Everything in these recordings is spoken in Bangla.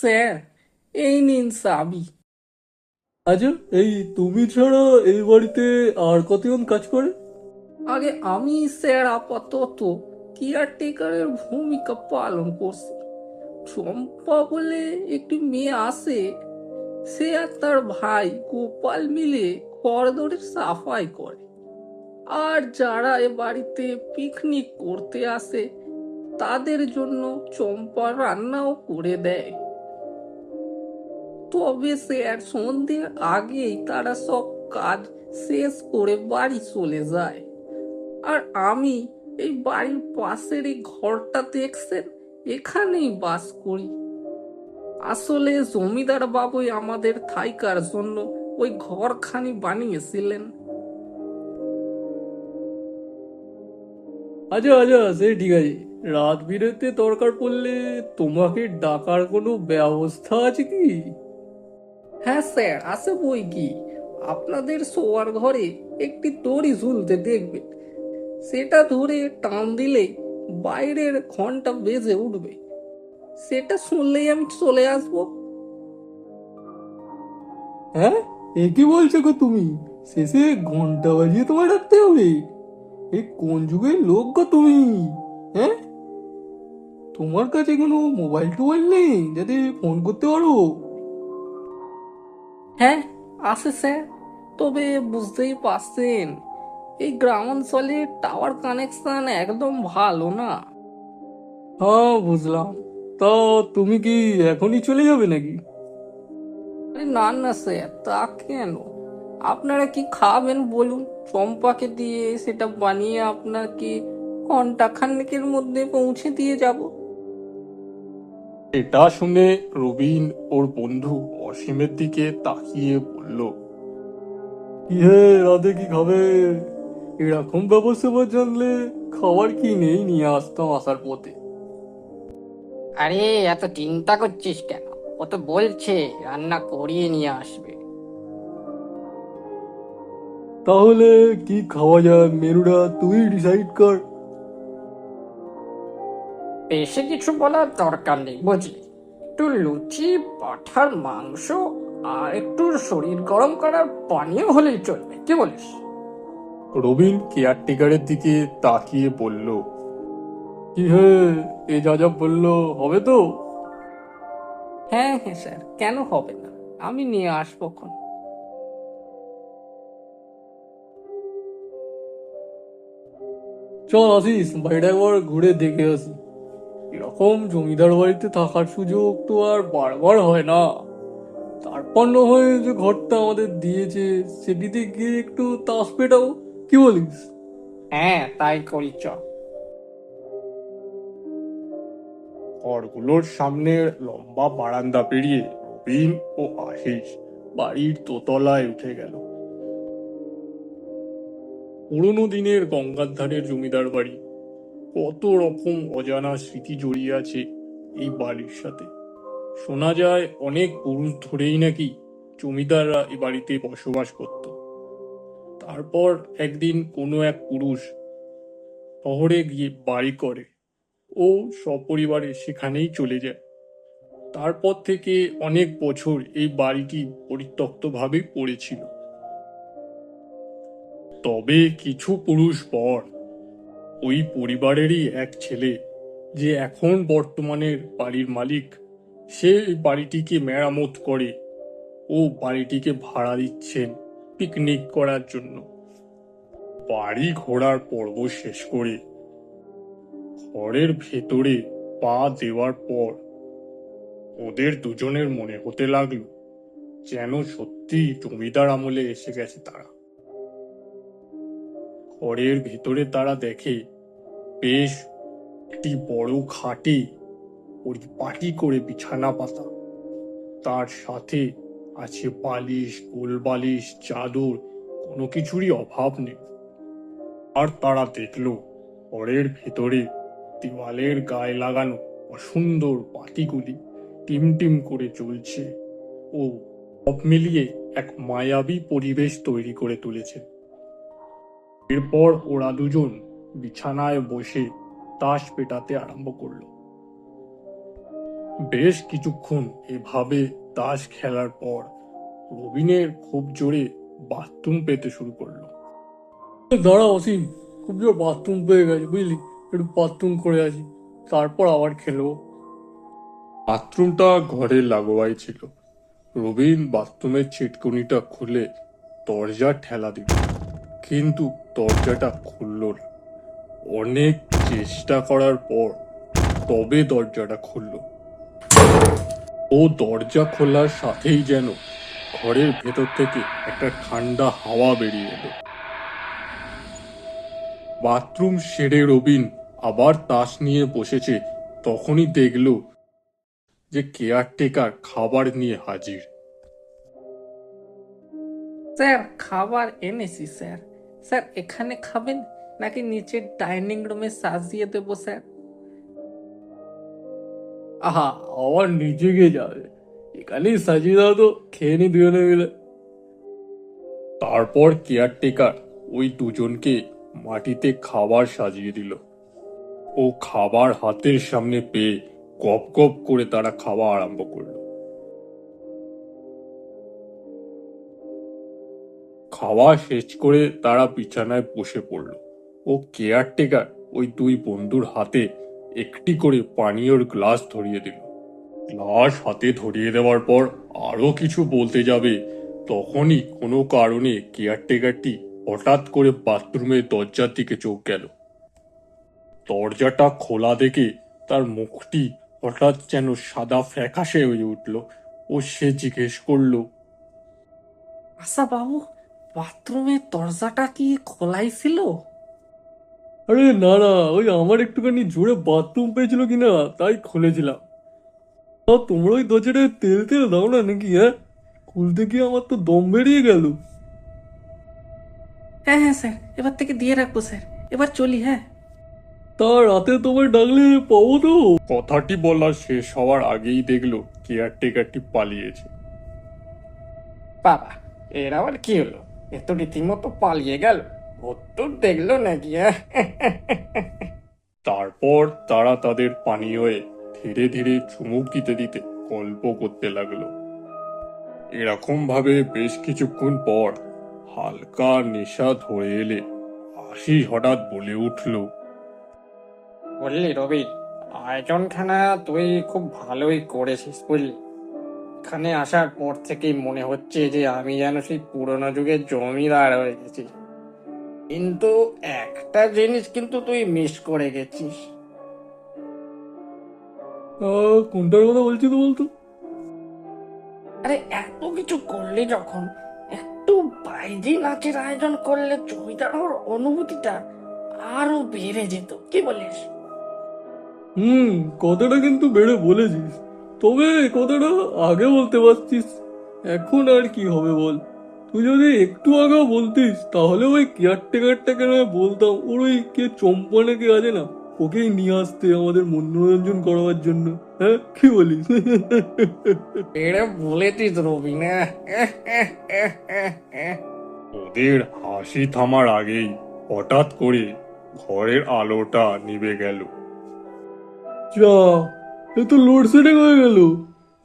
স্যার, এই নিন চাবি। আচ্ছা, এই তুমি ছাড়া এই বাড়িতে আর কতজন কাজ করে? আগে আমি স্যার আপাতত কেয়ারটেকারের ভূমিকা পালন করছি। চম্পা বলে একটি মেয়ে আছে, সে আর তার ভাই গোপাল মিলে করিডোরের সাফাই করে। আর যারা এ বাড়িতে পিকনিক করতে আসে তাদের জন্য চম্পা রান্নাও করে দেয়। তবে স্যার সন্ধ্যের আগেই তারা সব কাজ শেষ করে বাড়ি চলে যায়। আর আমি এই বাড়ির পাশের এই ঘরটা দেখছেন, এখানেই বাস করি। আসলে জমিদার বাবুই আমাদের থাইকার জন্য ওই ঘরখানি বানিয়েছিলেন। আচ্ছা আচ্ছা, সে ঠিক আছে। রাত বিরেতে দরকার পড়লে তোমাকে ডাকার কোনো ব্যবস্থা আছে কি? হ্যাঁ স্যার, আছে বই কি। আপনাদের শোয়ার ঘরে একটি দড়ি ঝুলতে দেখবেন, সেটা ধরে টান দিলেই বাইরের ঘন্টা বেজে উঠবে। সেটা শুনলেই আমি চলে আসবো। হ্যাঁ, এ কি বলছো গো তুমি? শেষে ঘন্টা বাজিয়ে তোমায় রাখতে হবে? এই কোন যুগের লোক গো তুমি? হ্যাঁ, তোমার কাছে কোনো মোবাইল টোবাইল নেই যাতে ফোন করতে পারো? হ্যাঁ, আছে স্যার। তবে বুঝতেই পারছেন, এই গ্রাম অঞ্চলে টাওয়ার কানেকশন একদম ভালো না। হ্যাঁ, বুঝলাম। তা তুমি কি এখনই চলে যাবে নাকি? আরে না না স্যার, তা কেন? আপনারা কি খাবেন বলুন, চম্পাকে দিয়ে সেটা বানিয়ে আপনাকে ঘন্টা খানেকের মধ্যে পৌঁছে দিয়ে যাব। এটা শুনে রবিন ওর বন্ধু অসীমের দিকে তাকিয়ে বলল, কি হে, রাতে কি খাবে? এরকম ব্যবস্থা জানলে খাবার কিনেই নিয়ে আসতাম আসার পথে। আরে, এত চিন্তা করছিস কেন? ও তো বলছে রান্না করিয়ে নিয়ে আসবে। তাহলে কি খাওয়া যায় মেনুটা তুই ডিসাইড কর। বেশি কিছু বলার দরকার নেই বুঝলি। একটু লুচি, পাঠার মাংস আর একটু শরীর গরম করার পানীয় হলেই চলবে, কি বলিস? রবিন কেয়ারটেকারের দিকে তাকিয়ে বলল, কি হে, এ যা যা বললো হবে তো? হ্যাঁ হ্যাঁ স্যার, কেন হবে না, আমি নিয়ে আসবো খন। চল আসিস, বাড়িটা একবার ঘুরে দেখে আসি। এরকম জমিদার বাড়িতে থাকার সুযোগ তো আর বারবার হয় না। তারপর না হয় যে ঘরটা আমাদের দিয়েছে সেটিতে গিয়ে একটু তাস পেটাও, কি বলিস? হ্যাঁ, তাই করি চ। ঘরগুলোর সামনে লম্বা বারান্দা পেরিয়ে রবিন ও আশিস বাড়ির দোতলায় উঠে গেল। পুরোনো দিনের গঙ্গার ধারের জমিদার বাড়ি, কত রকম অজানা স্মৃতি জড়িয়ে আছে এই বাড়ির সাথে। শোনা যায় অনেক পুরুষ ধরেই নাকি জমিদাররা এই বাড়িতে বসবাস করত। তারপর একদিন কোনো এক পুরুষ শহরে গিয়ে বাড়ি করে ও সপরিবারে সেখানেই চলে যায়। তারপর থেকে অনেক বছর এই বাড়িটি পরিত্যক্তভাবেই পড়েছিল। তবে কিছু পুরুষ পর ওই পরিবারেরই এক ছেলে, যে এখন বর্তমানের বাড়ির মালিক, সে এই বাড়িটিকে মেরামত করে ও বাড়িটিকে ভাড়া দিচ্ছেন পিকনিক করার জন্য। বাড়ি ঘোরার পর্ব শেষ করে ঘরের ভেতরে পা দেওয়ার পর ওদের দুজনের মনে হতে লাগলো যেন সত্যি জমিদার আমলে এসে গেছে তারা। ঘরের ভেতরে তারা দেখে বেশ একটি বড় খাটে পরিপাটি করে বিছানা পাতা, তার সাথে আছে বালিশ, গোলবালিশ, চাদর, কোনো কিছুরই অভাব নেই। আর তারা দেখলো ঘরের ভেতরে দেওয়ালের গায়ে লাগানো অসুন্দর বাতিগুলি টিম টিম করে জ্বলছে ও সব মিলিয়ে এক মায়াবী পরিবেশ তৈরি করে তুলেছে। এরপর ওরা দুজন বিছানায় বসে তাস পেটাতে আরম্ভ করলো। বেশ কিছুক্ষণ এভাবে তাস খেলার পর রবিনের খুব জোরে বাথরুম পেতে শুরু করলো। দাঁড়া অসীম, খুব জোর বাথরুম পেয়ে গেছে বুঝলি, একটু বাথরুম করে আছি, তারপর আবার খেলবো। বাথরুমটা ঘরের লাগোয়াই ছিল। রবিন বাথরুমের ছিটকুনিটা খুলে দরজা ঠেলা দিল, কিন্তু দরজাটা খুলল না। অনেক চেষ্টা করার পর তবে দরজাটা খুলল। ও দরজা খোলার সাথেই যেন ঘরের ভেতর থেকে একটা ঠান্ডা হাওয়া বেরিয়ে এলো। বাথরুম সেরে রবিন আবার তাস নিয়ে বসেছে, তখনই দেখল যে কেয়ারটেকার খাবার নিয়ে হাজির। স্যার খাবার এনেছি স্যার। স্যার এখানে খাবেন নাকি নিচের ডাইনিং রুমে সাজিয়ে দেবো স্যার? আহা, আবার নিচে গিয়ে যাবে, এখানেই সাজিয়ে দাও তো, খেয়ে নি দুজনে মিলে। তারপর কেয়ারটেকার ওই দুজনকে মাটিতে খাবার সাজিয়ে দিল। ও খাবার হাতের সামনে পেয়ে গপ গপ করে তারা খাওয়া আরম্ভ করলো। খাওয়া শেষ করে তারা বিছানায় বসে পড়ল। ও কেয়ারটেকার ওই দুই বন্ধুর হাতে একটি করে পানীয়র গ্লাস ধরিয়ে দিল। গ্লাস হাতে ধরিয়ে দেওয়ার পর আরো কিছু বলতে যাবে, তখনই কোনো কারণে কেয়ারটেকারটি হঠাৎ করে বাথরুমের দরজার দিকে চোখ গেল। দরজাটা খোলা দেখে তার মুখটি হঠাৎ যেন সাদা ফ্যাকাশে হয়ে উঠল। ও সে জিজ্ঞেস করলো, আচ্ছা বাবু, বাথরুমের দরজাটা কি খোলাই ছিল? আরে না না, ওই আমার একটুখানি জোরে বাথরুম পেয়েছিল কিনা তাই খুলেছিলাম। তোমরা ওই দরজাটায় তেল তেল দাও না নাকি? হ্যাঁ, খুলতে গিয়ে আমার তো দম বেরিয়ে গেল। হ্যাঁ হ্যাঁ স্যার, এবার থেকে দিয়ে রাখবো স্যার। এবার চলি, হ্যাঁ। তা রাতে তোমায় ডাকলে পাবো তো? কথাটি বলা শেষ হওয়ার আগেই দেখলো কেয়ারটেকারটি পালিয়েছে। বাবা, এর আবার কি হলো? এ তো রীতিমতো পালিয়ে গেল। ভূত তো দেখলো নাকি? তারপর তারা তাদের পানীয়ে ধীরে ধীরে চুমুক দিতে দিতে গল্প করতে লাগলো। এরকম ভাবে বেশ কিছুক্ষণ পর হালকা নেশা ধরে এলে আশিস হঠাৎ বলে উঠল, বললি রবি, আয়োজনখানা তুই খুব ভালোই করেছিস বুঝলি। এখানে আসার পর থেকেই মনে হচ্ছে যে আমি যেন সেই পুরোনো যুগের জমিদার হয়ে গেছি। কিন্তু একটা জিনিস কিন্তু তুই মিস করে গেছিস। কোনটার কথা বলছি তো বলতো? আরে এত কিছু করলি যখন, একটু বাইজি নাচের আয়োজন করলে জমিদার হওয়ার অনুভূতিটা আরো বেড়ে যেত, কি বলিস? হুম, কথাটা কিন্তু বেড়ে বলেছিস, তবে কথাটা আগে বলতে পারছিস। এখন আর কি হবে বল? তুই যদি একটু আগেও বলতিস তাহলে ওই কেয়ারটেকারটাকে নয় বলতাম, ওর ওই কে চম্পা নাকি আছে না, ওকেই নিয়ে আসতে আমাদের মনোরঞ্জন করাবার জন্য। হ্যাঁ, কি বলিস? বেড়ে বলেছিস রবি না? ওদের হাসি থামার আগেই হঠাৎ করে ঘরের আলোটা নিভে গেল। যা, এ তো লোডশেডিং হয়ে গেল।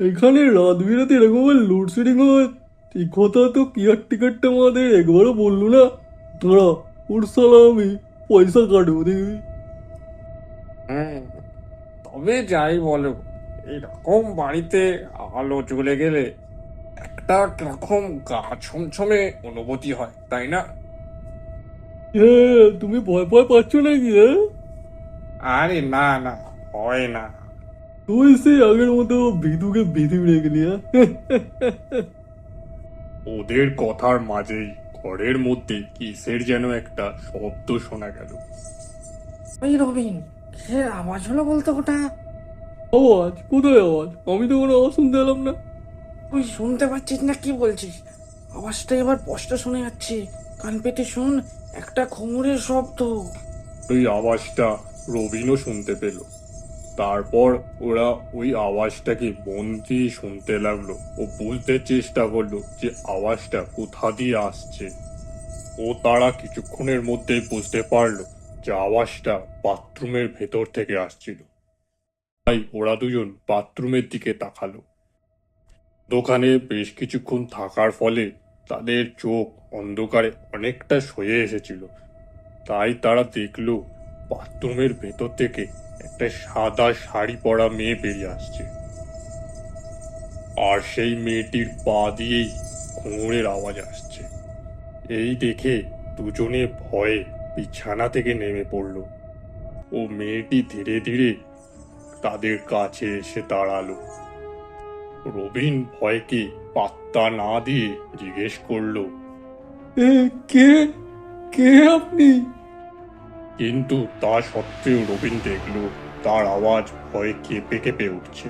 এখানে রাত বিরাতে এরকম লোডশেডিং হয়? এই কথা তো কেয়ারটেকারটা আমাদের একবারও বললো না। দাঁড়া, ওর সালা আমি পয়সা কাটবো দেখবি। হুম, তবে যাই বলো, এরকম বাড়িতে আলো জ্বলে গেলে একটা কিরকম গা ছমছমে অনুভূতি হয়, তাই না? হ্যাঁ, তুমি ভয় ভয় পাচ্ছ নাকি? হ্যাঁ, আরে না না, হয় না। তুই সেই আগের মতো বিধুকে বিধু রেখলি? হ্যাঁ, ওদের কথার মাঝেই ঘরের মধ্যে কিসের যেন একটা শব্দ শোনা গেল। ওই রবিন, কিসের আওয়াজ হলো বলতো ওটা? আওয়াজ কোথায়? আওয়াজ আমি তো কোনো আওয়াজ শুনতে এলাম না। তুই শুনতে পাচ্ছিস না কি বলছিস? আওয়াজটা এবার স্পষ্ট শোনা যাচ্ছে। কান পেতে শুন, একটা ঘুঙুরের শব্দ। ওই আওয়াজটা রবিনও শুনতে পেল। তারপর ওরা ওই আওয়াজটাকে মন দিয়ে শুনতে লাগলো ও বুঝতে চেষ্টা করলো যে আওয়াজটা কোথা দিয়ে আসছে। ও তারা কিছুক্ষণের মধ্যেই বুঝতে পারলো যে আওয়াজটা বাথরুমের ভেতর থেকে আসছিল। তাই ওরা দুজন বাথরুমের দিকে তাকালো। দোকানে বেশ কিছুক্ষণ থাকার ফলে তাদের চোখ অন্ধকারে অনেকটা সয়ে এসেছিল। তাই তারা দেখলো বাথরুমের ভেতর থেকে একটা সাদা শাড়ি পরা মেয়ে বেরিয়ে আসছে। আর সেই মেয়েটির পা দিয়েই ঘুঙুরের আওয়াজ আসছে। এই দেখে দুজনে ভয়ে বিছানা থেকে নেমে পড়ল ও মেয়েটি ধীরে ধীরে তাদের কাছে এসে দাঁড়ালো। রবিন ভয়কে পাত্তা না দিয়ে জিজ্ঞেস করলো, এ কে কে আপনি? কিন্তু তা সত্ত্বেও রবিন দেখলো তার আওয়াজ ভয়ে কেঁপে কেঁপে উঠছে।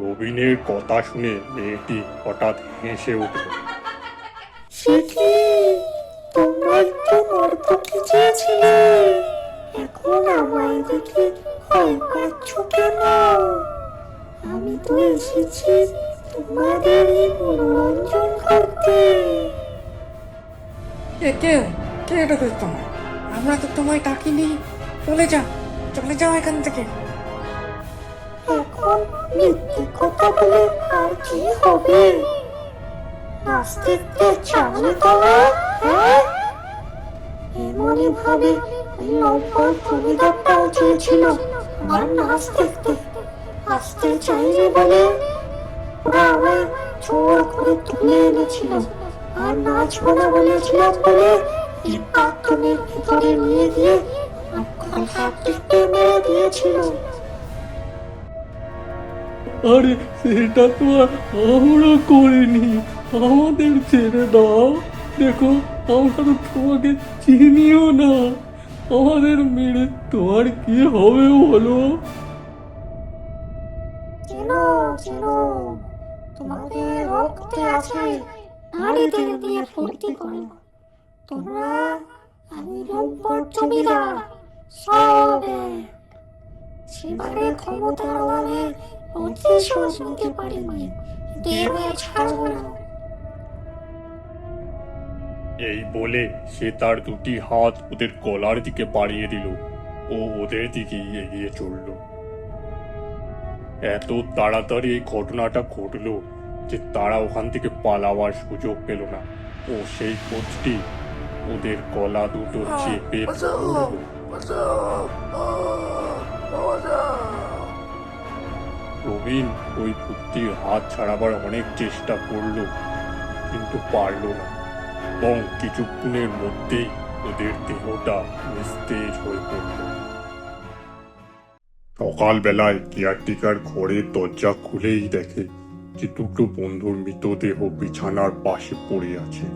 রবিনের কথা শুনে মেয়েটি হঠাৎ হেসে উঠল। সে কি তোমরা একটু নর্তকী চেয়েছিলে? এখন আমায় দেখে ভয় পাচ্ছ কেন? আমি তো এসেছি তোমাদের মনোরঞ্জন করতে। কে কে ডেকেছ তোমায়? আমরা তো তোমায় ডাকিনি। চলে যাও এখান থেকে। এখন মিথ্যে কথা বলে আর কি হবে? নাচ দেখতে চাও তোমরা? হ্যাঁ, এমনই ভাবে লম্পট জমিদারটাও চেয়েছিল আমার নাচ দেখতে আসতে চাইনি বলে ওরা আমায় জোর করে তুলে এনেছিল। আর নাচবো না বলেছিলাম বলে এই বাথরুমের ভিতরে নিয়ে গিয়ে গলা টিপে মেরে দিয়েছিল। আরে সেটা তো আর আমরা করিনি, আমাদের ছেড়ে দাও। দেখো আমরা তো তোমাকে চিনিও না, আমাদের মেরে তোমার কি হবে বলো? চেনো চেনো, তোমাদের রক্তে আছে নারীদের নিয়ে ফুর্তি করো। তোমরা আমি লম্পট জমিদার সবে সেবারে ক্ষমতার অভাবে প্রতিশোধ নিতে পারিনি, দেবে ছাড়বো না। এই বলে সে তার দুটি হাত ওদের গলার দিকে বাড়িয়ে দিল ও ওদের দিকে এগিয়ে চলল। এত তাড়াতাড়ি এই ঘটনাটা ঘটলো যে তারা ওখান থেকে পালাবার সুযোগ পেল না ও সেই কোচটি ওদের গলা দুটো চেপে ধরল। প্রবীণ ওই ভূতটির হাত ছাড়াবার অনেক চেষ্টা করলো, কিন্তু পারল না এবং কিছুক্ষণের মধ্যেই ওদের দেহটা নিস্তেজ হয়ে পড়ল। সকালবেলায় কেয়ারটেকার ঘরের দরজা খুলেই দেখে যে দুটো বন্ধুর মৃতদেহ বিছানার পাশে পড়ে আছে।